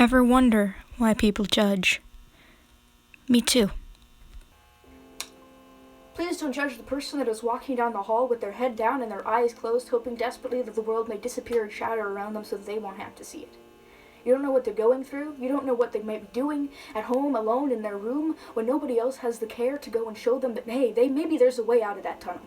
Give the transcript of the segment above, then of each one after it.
Ever wonder why people judge? Me too. Please don't judge the person that is walking down the hall with their head down and their eyes closed, hoping desperately that the world may disappear and shatter around them so that they won't have to see it. You don't know what they're going through. You don't know what they might be doing at home, alone in their room, when nobody else has the care to go and show them that, hey, maybe there's a way out of that tunnel.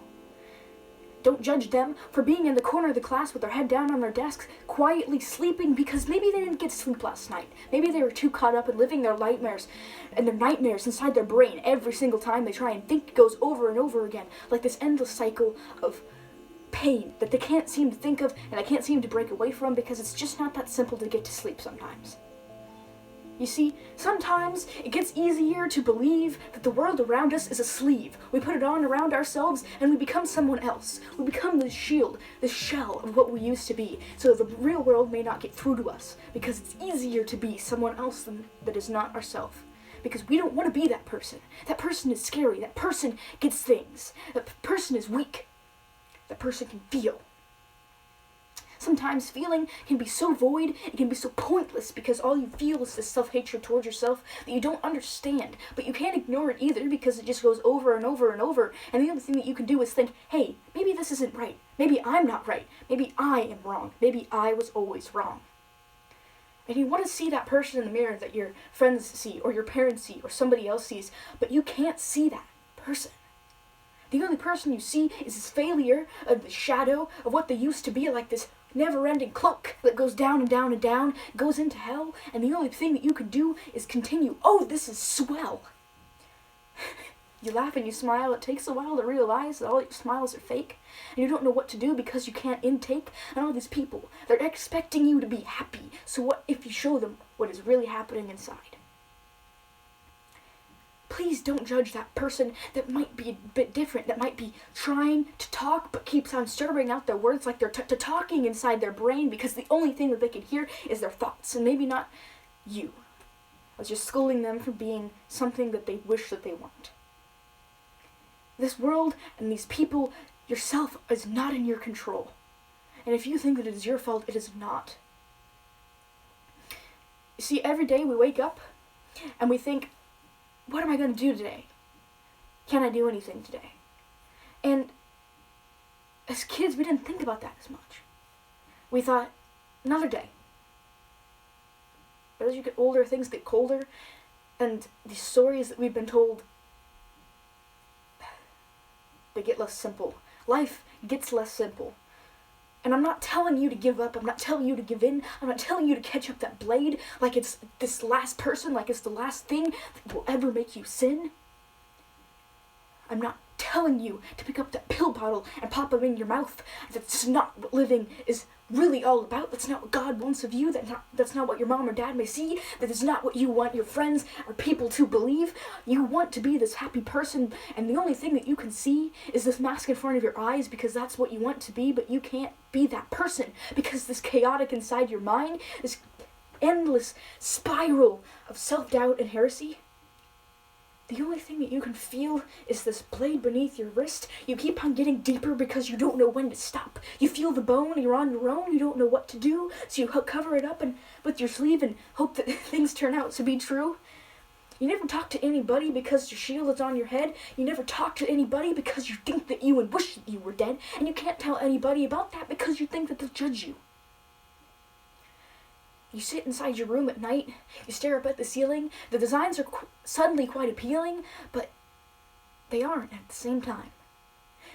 Don't judge them for being in the corner of the class with their head down on their desks, quietly sleeping because maybe they didn't get sleep last night. Maybe they were too caught up in living their nightmares inside their brain every single time they try and think. It goes over and over again, like this endless cycle of pain that they can't seem to think of and they can't seem to break away from because it's just not that simple to get to sleep sometimes. You see, sometimes it gets easier to believe that the world around us is a sleeve. We put it on around ourselves and we become someone else. We become the shield, the shell of what we used to be, so the real world may not get through to us, because it's easier to be someone else that is not ourselves. Because we don't want to be that person. That person is scary. That person gets things. That person is weak. That person can feel. Sometimes feeling can be so void, it can be so pointless because all you feel is this self-hatred towards yourself that you don't understand. But you can't ignore it either because it just goes over and over and over. And the only thing that you can do is think, hey, maybe this isn't right. Maybe I'm not right. Maybe I am wrong. Maybe I was always wrong. And you want to see that person in the mirror that your friends see or your parents see or somebody else sees, but you can't see that person. The only person you see is this failure of the shadow of what they used to be, like this never-ending cloak that goes down and down and down, goes into hell, and the only thing that you can do is continue. Oh, this is swell. You laugh and you smile. It takes a while to realize that all your smiles are fake, and you don't know what to do because you can't intake. And all these people, they're expecting you to be happy. So what if you show them what is really happening inside? Please don't judge that person that might be a bit different, that might be trying to talk but keeps on stuttering out their words like they're talking inside their brain because the only thing that they can hear is their thoughts and maybe not you. I was just scolding them for being something that they wish that they weren't. This world and these people, yourself, is not in your control. And if you think that it is your fault, it is not. You see, every day we wake up and we think, what am I going to do today? Can I do anything today? And as kids, we didn't think about that as much. We thought, another day. But as you get older, things get colder, and the stories that we've been told, they get less simple. Life gets less simple. And I'm not telling you to give up. I'm not telling you to give in. I'm not telling you to catch up that blade like it's this last person, like it's the last thing that will ever make you sin. I'm not telling you to pick up that pill bottle and pop them in your mouth. That's not what living is really all about. That's not what God wants of you. That's not what your mom or dad may see. That is not what you want your friends or people to believe. You want to be this happy person, and the only thing that you can see is this mask in front of your eyes because that's what you want to be, but you can't be that person because this chaotic inside your mind, this endless spiral of self-doubt and heresy, the only thing that you can feel is this blade beneath your wrist. You keep on getting deeper because you don't know when to stop. You feel the bone, you're on your own, you don't know what to do, so you cover it up with your sleeve and hope that things turn out to be true. You never talk to anybody because your shield is on your head. You never talk to anybody because you think that you and wish that you were dead, and you can't tell anybody about that because you think that they'll judge you. You sit inside your room at night, you stare up at the ceiling, the designs are suddenly quite appealing, but they aren't at the same time.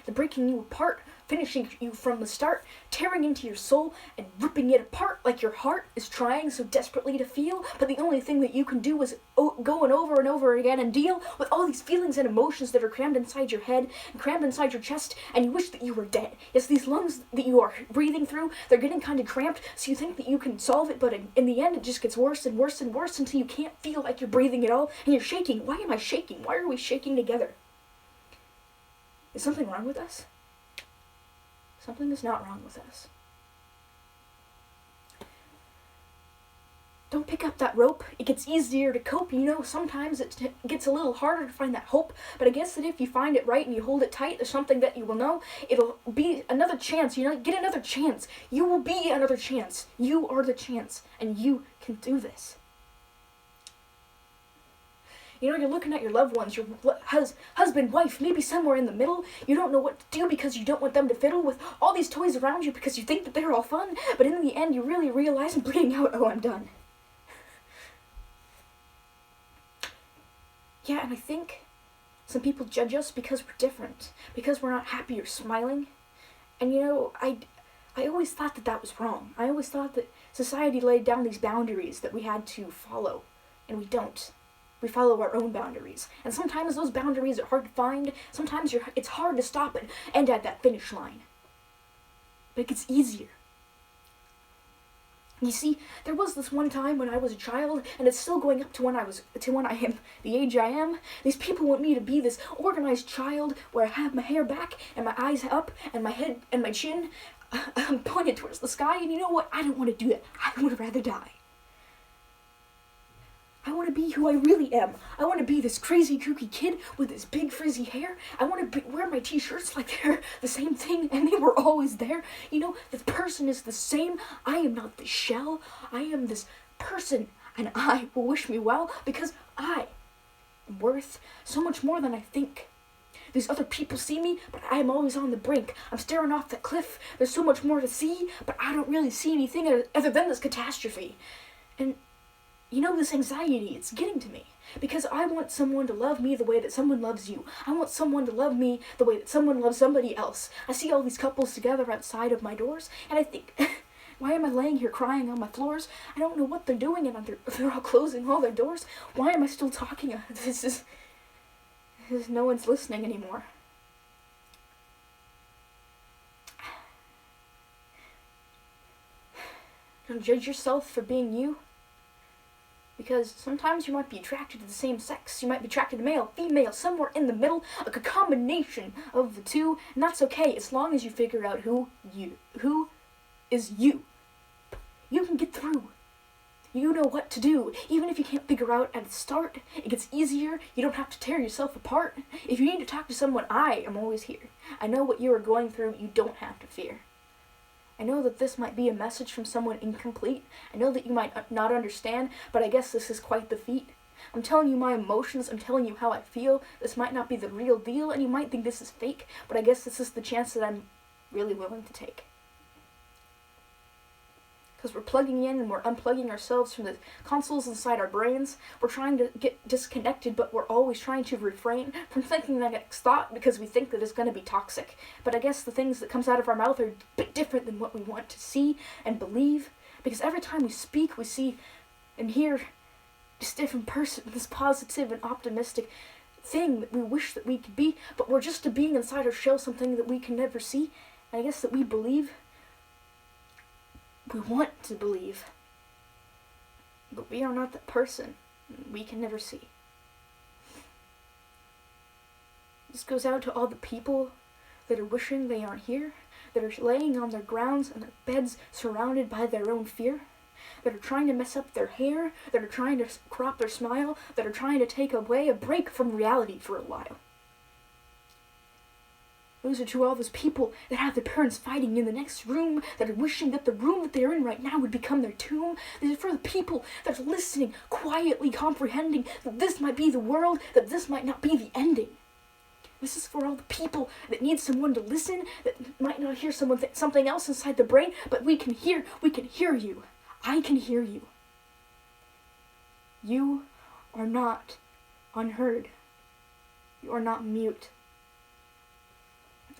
They're breaking you apart, finishing you from the start, tearing into your soul and ripping it apart like your heart is trying so desperately to feel, but the only thing that you can do is go over and over again and deal with all these feelings and emotions that are crammed inside your head and crammed inside your chest, and you wish that you were dead. Yes, these lungs that you are breathing through, they're getting kind of cramped, so you think that you can solve it, but in the end it just gets worse and worse and worse until you can't feel like you're breathing at all, and you're shaking. Why am I shaking? Why are we shaking together? Is something wrong with us? Something is not wrong with us. Don't pick up that rope. It gets easier to cope. You know, sometimes it gets a little harder to find that hope, but I guess that if you find it right and you hold it tight, there's something that you will know. It'll be another chance. You know, get another chance. You will be another chance. You are the chance, and you can do this. You know, you're looking at your loved ones, your husband, wife, maybe somewhere in the middle. You don't know what to do because you don't want them to fiddle with all these toys around you because you think that they're all fun, but in the end you really realize and bleeding out, oh, I'm done. Yeah, and I think some people judge us because we're different, because we're not happy or smiling. And you know, I always thought that was wrong. I always thought that society laid down these boundaries that we had to follow, and we don't. We follow our own boundaries. And sometimes those boundaries are hard to find. Sometimes it's hard to stop and end at that finish line. But it gets easier. You see, there was this one time when I was a child, and it's still going up to when I am the age I am. These people want me to be this organized child where I have my hair back and my eyes up and my head and my chin pointed towards the sky. And you know what? I don't want to do that. I would rather die. I want to be who I really am. I want to be this crazy, kooky kid with this big, frizzy hair. I want to wear my t-shirts like they're the same thing and they were always there. You know, the person is the same. I am not the shell. I am this person, and I will wish me well because I am worth so much more than I think. These other people see me, but I am always on the brink. I'm staring off the cliff. There's so much more to see, but I don't really see anything other than this catastrophe. And you know, this anxiety, it's getting to me. Because I want someone to love me the way that someone loves you. I want someone to love me the way that someone loves somebody else. I see all these couples together outside of my doors, and I think, why am I laying here crying on my floors? I don't know what they're doing, and they're all closing all their doors. Why am I still talking? This is no one's listening anymore. Don't judge yourself for being you. Because sometimes you might be attracted to the same sex. You might be attracted to male, female, somewhere in the middle, like a combination of the two, and that's okay as long as you figure out who is you. You can get through. You know what to do. Even if you can't figure out at the start, it gets easier. You don't have to tear yourself apart. If you need to talk to someone, I am always here. I know what you are going through. You don't have to fear. I know that this might be a message from someone incomplete. I know that you might not understand, but I guess this is quite the feat. I'm telling you my emotions, I'm telling you how I feel. This might not be the real deal, and you might think this is fake, but I guess this is the chance that I'm really willing to take. Because we're plugging in and we're unplugging ourselves from the consoles inside our brains. We're trying to get disconnected, but we're always trying to refrain from thinking the next thought because we think that it's going to be toxic. But I guess the things that comes out of our mouth are a bit different than what we want to see and believe. Because every time we speak, we see and hear this different person, this positive and optimistic thing that we wish that we could be, but we're just a being inside our shell, something that we can never see. And I guess that we believe. We want to believe, but we are not that person. We can never see. This goes out to all the people that are wishing they aren't here, that are laying on their grounds and their beds surrounded by their own fear, that are trying to mess up their hair, that are trying to crop their smile, that are trying to take away a break from reality for a while. Those are to all those people that have their parents fighting in the next room, that are wishing that the room that they're in right now would become their tomb. These are for the people that are listening, quietly comprehending that this might be the world, that this might not be the ending. This is for all the people that need someone to listen, that might not hear something else inside the brain, but we can hear you. I can hear you. You are not unheard. You are not mute.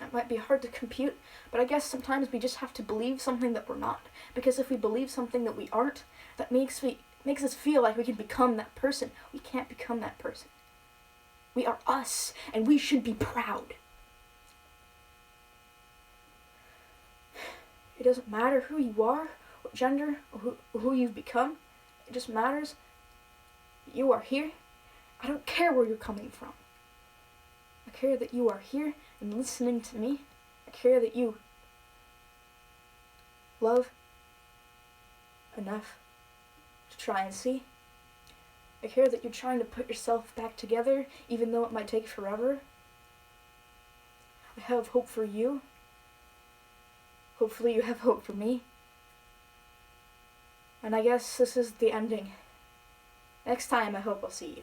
That might be hard to compute, but I guess sometimes we just have to believe something that we're not. Because if we believe something that we aren't, that makes us feel like we can become that person. We can't become that person. We are us, and we should be proud. It doesn't matter who you are, what gender, or who you've become. It just matters that you are here. I don't care where you're coming from. I care that you are here and listening to me. I care that you love enough to try and see. I care that you're trying to put yourself back together, even though it might take forever. I have hope for you. Hopefully you have hope for me. And I guess this is the ending. Next time I hope I'll see you.